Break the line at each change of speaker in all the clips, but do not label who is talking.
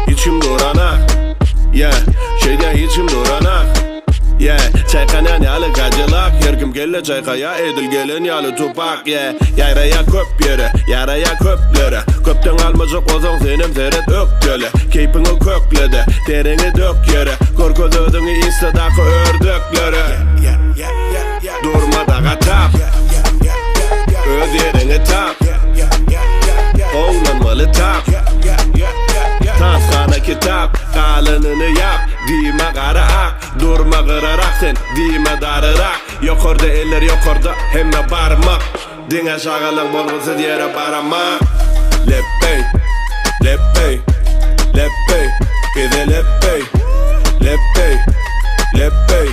İçim duranak, şeyden içim duranak. Çaykanan yalı gacılak, yerkim kelle çaykaya edil gelin yalı tupak. Yayraya köp yere, yaraya köplere. Köpten almacak ozan senim seret ök göle. Keypini köklede, terini dök yere. Korkududunu istadaki ördöklere. Durma dağa tap, öz yerini tap. Oğlanmalı tap, tansana kitap, kalanını yap. Dime kara ak, durma kırarak sen, dime darırak. Yokorda eller yokorda, hemme barmak. Dine şağalan bolgusuz yere baramak. Leppey, leppey, leppey, bize leppey, leppey, leppey,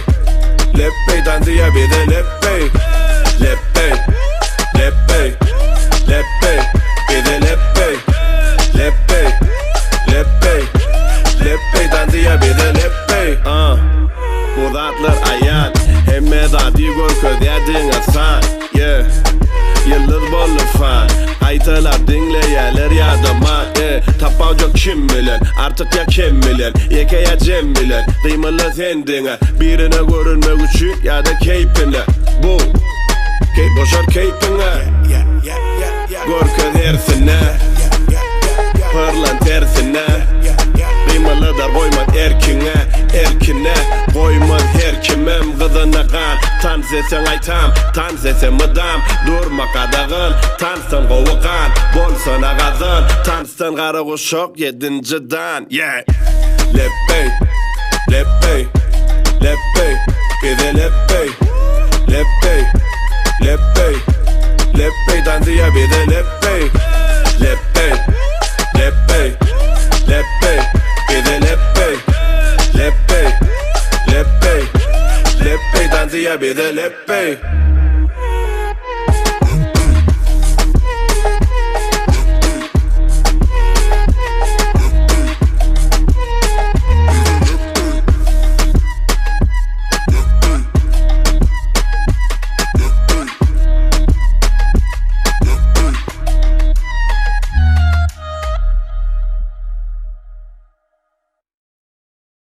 leppey, tansiye bize leppey, leppey, leppey, leppey, bize leppey, leppey, leppey, leppey, tansiye bize leppey. Bu zatlar ayan, hemme zati görköz yedin asan. Yıldız bollu fan, aytalar dinleyeler yadama. Tapavcak kim bilen, artık ya kim bilen. Yeke ya cem bilen, kıymalı sendine. Birine görünmek için ya da keyfine. Bu, boşar keyfine. Görköz ersine, pırlan tersine. Kıymalı dar koymaz erkine, erkine. Koymaz her kimem kızına kan. Tan sesen aytam, tan sesen mıdam. Durma kadağın, tansın kovukan. Bolsan ağazın, tansın karı kuşak yedinciden. Leppey, leppey, leppey, bize leppey, leppey, leppey, leppey, tansiye bize leppey, leppey, leppey, leppey, bize leppey, leppey, leppey, leppey, tansiye bize leppey.